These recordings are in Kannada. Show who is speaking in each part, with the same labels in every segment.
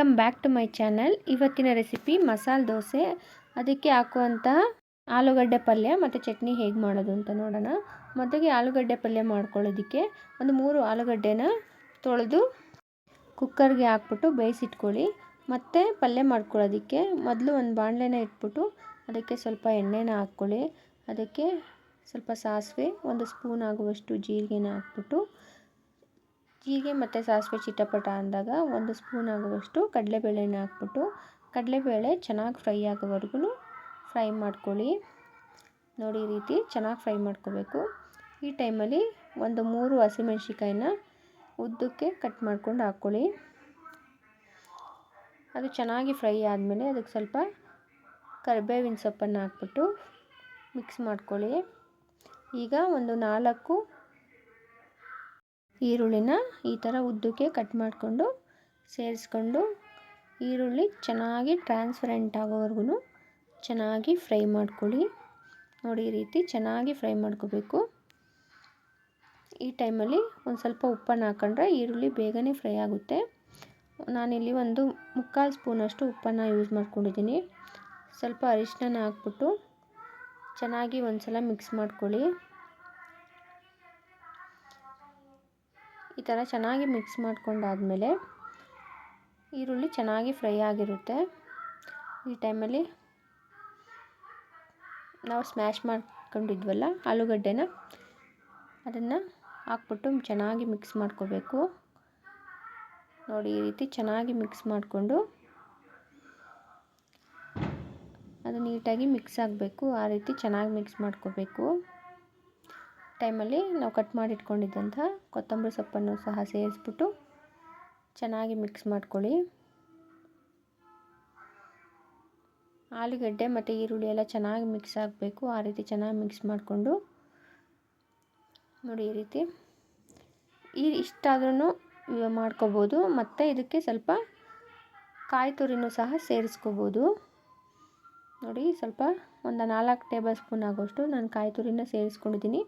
Speaker 1: Welcome back to my channel. ಇವತ್ತಿನ ರೆಸಿಪಿ ಮಸಾಲೆ ದೋಸೆ. ಅದಕ್ಕೆ ಹಾಕುವಂಥ ಆಲೂಗಡ್ಡೆ ಪಲ್ಯ ಮತ್ತು ಚಟ್ನಿ ಹೇಗೆ ಮಾಡೋದು ಅಂತ ನೋಡೋಣ. ಮೊದಲಿಗೆ ಆಲೂಗಡ್ಡೆ ಪಲ್ಯ ಮಾಡ್ಕೊಳ್ಳೋದಕ್ಕೆ ಒಂದು 3 ಆಲೂಗಡ್ಡೆನ ತೊಳೆದು ಕುಕ್ಕರ್ಗೆ ಹಾಕ್ಬಿಟ್ಟು ಬೇಯಿಸಿಟ್ಕೊಳ್ಳಿ. ಮತ್ತು ಪಲ್ಯ ಮಾಡ್ಕೊಳ್ಳೋದಕ್ಕೆ ಮೊದಲು ಒಂದು ಬಾಣಲೆನ ಇಟ್ಬಿಟ್ಟು ಅದಕ್ಕೆ ಸ್ವಲ್ಪ ಎಣ್ಣೆನ ಹಾಕ್ಕೊಳ್ಳಿ. ಅದಕ್ಕೆ ಸ್ವಲ್ಪ ಸಾಸಿವೆ, 1 ಸ್ಪೂನ್ ಆಗುವಷ್ಟು ಜೀರಿಗೆನ ಹಾಕ್ಬಿಟ್ಟು ಜೀರಿಗೆ ಮತ್ತು ಸಾಸಿವೆ ಚಿಟಪಟ ಅಂದಾಗ 1 ಸ್ಪೂನ್ ಆಗುವಷ್ಟು ಕಡಲೆಬೇಳೆನ ಹಾಕ್ಬಿಟ್ಟು ಕಡಲೆಬೇಳೆ ಚೆನ್ನಾಗಿ ಫ್ರೈ ಆಗೋವರೆಗೂ ಫ್ರೈ ಮಾಡ್ಕೊಳ್ಳಿ. ನೋಡಿ, ಈ ರೀತಿ ಚೆನ್ನಾಗಿ ಫ್ರೈ ಮಾಡ್ಕೋಬೇಕು. ಈ ಟೈಮಲ್ಲಿ ಒಂದು 3 ಹಸಿಮೆಣ್ಸಿಕಾಯಿನ ಉದ್ದಕ್ಕೆ ಕಟ್ ಮಾಡ್ಕೊಂಡು ಹಾಕ್ಕೊಳ್ಳಿ. ಅದು ಚೆನ್ನಾಗಿ ಫ್ರೈ ಆದಮೇಲೆ ಅದಕ್ಕೆ ಸ್ವಲ್ಪ ಕರಿಬೇವಿನ ಸೊಪ್ಪನ್ನು ಹಾಕ್ಬಿಟ್ಟು ಮಿಕ್ಸ್ ಮಾಡ್ಕೊಳ್ಳಿ. ಈಗ ಒಂದು 4 ಈರುಳ್ಳಿನ ಈ ಥರ ಉದ್ದಕ್ಕೆ ಕಟ್ ಮಾಡಿಕೊಂಡು ಸೇರಿಸ್ಕೊಂಡು ಈರುಳ್ಳಿ ಚೆನ್ನಾಗಿ ಟ್ರಾನ್ಸ್ಪರೆಂಟ್ ಆಗೋವರೆಗೂ ಚೆನ್ನಾಗಿ ಫ್ರೈ ಮಾಡ್ಕೊಳ್ಳಿ. ನೋಡಿ, ಈ ರೀತಿ ಚೆನ್ನಾಗಿ ಫ್ರೈ ಮಾಡ್ಕೋಬೇಕು. ಈ ಟೈಮಲ್ಲಿ ಒಂದು ಸ್ವಲ್ಪ ಉಪ್ಪನ್ನು ಹಾಕೊಂಡ್ರೆ ಈರುಳ್ಳಿ ಬೇಗನೆ ಫ್ರೈ ಆಗುತ್ತೆ. ನಾನಿಲ್ಲಿ ಒಂದು 3/4 ಸ್ಪೂನಷ್ಟು ಉಪ್ಪನ್ನು ಯೂಸ್ ಮಾಡ್ಕೊಂಡಿದ್ದೀನಿ. ಸ್ವಲ್ಪ ಅರಿಶಿನ ಹಾಕ್ಬಿಟ್ಟು ಚೆನ್ನಾಗಿ ಒಂದು ಸಲ ಮಿಕ್ಸ್ ಮಾಡ್ಕೊಳ್ಳಿ. ಈ ಥರ ಚೆನ್ನಾಗಿ ಮಿಕ್ಸ್ ಮಾಡ್ಕೊಂಡಾದಮೇಲೆ ಈರುಳ್ಳಿ ಚೆನ್ನಾಗಿ ಫ್ರೈ ಆಗಿರುತ್ತೆ. ಈ ಟೈಮಲ್ಲಿ ನಾವು ಸ್ಮ್ಯಾಶ್ ಮಾಡ್ಕೊಂಡಿದ್ವಲ್ಲ ಆಲೂಗಡ್ಡೆನ, ಅದನ್ನು ಹಾಕ್ಬಿಟ್ಟು ಚೆನ್ನಾಗಿ ಮಿಕ್ಸ್ ಮಾಡ್ಕೋಬೇಕು. ನೋಡಿ, ಈ ರೀತಿ ಚೆನ್ನಾಗಿ ಮಿಕ್ಸ್ ಮಾಡಿಕೊಂಡು ಅದು ನೀಟಾಗಿ ಮಿಕ್ಸ್ ಆಗಬೇಕು. ಆ ರೀತಿ ಚೆನ್ನಾಗಿ ಮಿಕ್ಸ್ ಮಾಡ್ಕೋಬೇಕು. ಟೈಮಲ್ಲಿ ನಾವು ಕಟ್ ಮಾಡಿ ಇಟ್ಕೊಂಡಿದ್ದಂಥ ಕೊತ್ತಂಬರಿ ಸೊಪ್ಪನ್ನು ಸಹ ಸೇರಿಸ್ಬಿಟ್ಟು ಚೆನ್ನಾಗಿ ಮಿಕ್ಸ್ ಮಾಡ್ಕೊಳ್ಳಿ. ಆಲೂಗಡ್ಡೆ ಮತ್ತು ಈರುಳ್ಳಿ ಎಲ್ಲ ಚೆನ್ನಾಗಿ ಮಿಕ್ಸ್ ಆಗಬೇಕು. ಆ ರೀತಿ ಚೆನ್ನಾಗಿ ಮಿಕ್ಸ್ ಮಾಡಿಕೊಂಡು ನೋಡಿ, ಈ ರೀತಿ ಇಷ್ಟಾದ್ರೂ ಮಾಡ್ಕೋಬೋದು. ಮತ್ತು ಇದಕ್ಕೆ ಸ್ವಲ್ಪ ಕಾಯಿ ತುರಿನೂ ಸಹ ಸೇರಿಸ್ಕೋಬೋದು. ನೋಡಿ, ಸ್ವಲ್ಪ ಒಂದು 4 ಟೇಬಲ್ ಸ್ಪೂನ್ ಆಗೋಷ್ಟು ನಾನು ಕಾಯಿ ತುರಿನ ಸೇರಿಸ್ಕೊಂಡಿದ್ದೀನಿ.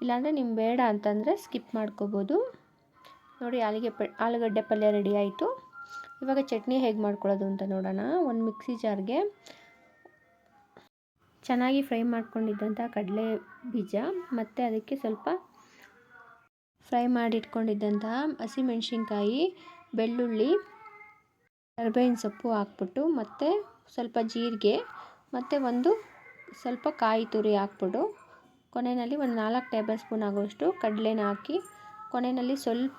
Speaker 1: ಇಲ್ಲಾಂದರೆ ನಿಮ್ಗೆ ಬೇಡ ಅಂತಂದರೆ ಸ್ಕಿಪ್ ಮಾಡ್ಕೋಬೋದು. ನೋಡಿ, ಆಲೂಗಡ್ಡೆ ಪಲ್ಯ ರೆಡಿ ಆಯಿತು. ಇವಾಗ ಚಟ್ನಿ ಹೇಗೆ ಮಾಡ್ಕೊಳ್ಳೋದು ಅಂತ ನೋಡೋಣ. ಒಂದು ಮಿಕ್ಸಿ ಜಾರ್ಗೆ ಚೆನ್ನಾಗಿ ಫ್ರೈ ಮಾಡ್ಕೊಂಡಿದ್ದಂಥ ಕಡಲೆ ಬೀಜ ಮತ್ತು ಅದಕ್ಕೆ ಸ್ವಲ್ಪ ಫ್ರೈ ಮಾಡಿಟ್ಕೊಂಡಿದ್ದಂತಹ ಹಸಿಮೆಣ್ಸಿನ್ಕಾಯಿ, ಬೆಳ್ಳುಳ್ಳಿ, ಕರಿಬೇವಿನ ಸೊಪ್ಪು ಹಾಕ್ಬಿಟ್ಟು ಮತ್ತು ಸ್ವಲ್ಪ ಜೀರಿಗೆ ಮತ್ತು ಒಂದು ಸ್ವಲ್ಪ ಕಾಯಿ ತುರಿ ಹಾಕ್ಬಿಟ್ಟು ಕೊನೆಯಲ್ಲಿ ಒಂದು 4 ಟೇಬಲ್ ಸ್ಪೂನ್ ಆಗುವಷ್ಟು ಕಡಲೆನ ಹಾಕಿ ಕೊನೆಯಲ್ಲಿ ಸ್ವಲ್ಪ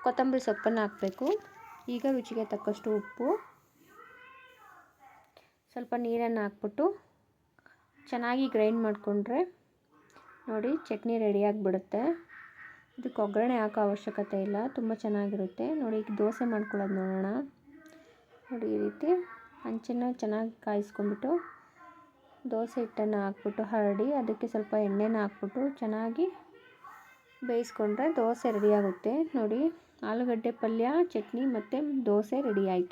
Speaker 1: ಕೊತ್ತಂಬರಿ ಸೊಪ್ಪನ್ನು ಹಾಕಬೇಕು. ಈಗ ರುಚಿಗೆ ತಕ್ಕಷ್ಟು ಉಪ್ಪು, ಸ್ವಲ್ಪ ನೀರನ್ನು ಹಾಕ್ಬಿಟ್ಟು ಚೆನ್ನಾಗಿ ಗ್ರೈಂಡ್ ಮಾಡಿಕೊಂಡ್ರೆ ನೋಡಿ ಚಟ್ನಿ ರೆಡಿಯಾಗಿಬಿಡುತ್ತೆ. ಇದಕ್ಕೆ ಒಗ್ಗರಣೆ ಹಾಕೋ ಅವಶ್ಯಕತೆ ಇಲ್ಲ, ತುಂಬ ಚೆನ್ನಾಗಿರುತ್ತೆ. ನೋಡಿ, ಈಗ ದೋಸೆ ಮಾಡ್ಕೊಳ್ಳೋದು ನೋಡೋಣ. ನೋಡಿ, ಈ ರೀತಿ ಹಂಚನ್ನು ಚೆನ್ನಾಗಿ ಕಾಯಿಸ್ಕೊಂಡ್ಬಿಟ್ಟು ದೋಸೆ ಹಿಟ್ಟನ್ನು ಹಾಕ್ಬಿಟ್ಟು ಹರಡಿ ಅದಕ್ಕೆ ಸ್ವಲ್ಪ ಎಣ್ಣೆನ ಹಾಕ್ಬಿಟ್ಟು ಚೆನ್ನಾಗಿ ಬೇಯಿಸ್ಕೊಂಡ್ರೆ ದೋಸೆ ರೆಡಿಯಾಗುತ್ತೆ. ನೋಡಿ, ಆಲೂಗಡ್ಡೆ ಪಲ್ಯ, ಚಟ್ನಿ ಮತ್ತು ದೋಸೆ ರೆಡಿ ಆಯಿತು.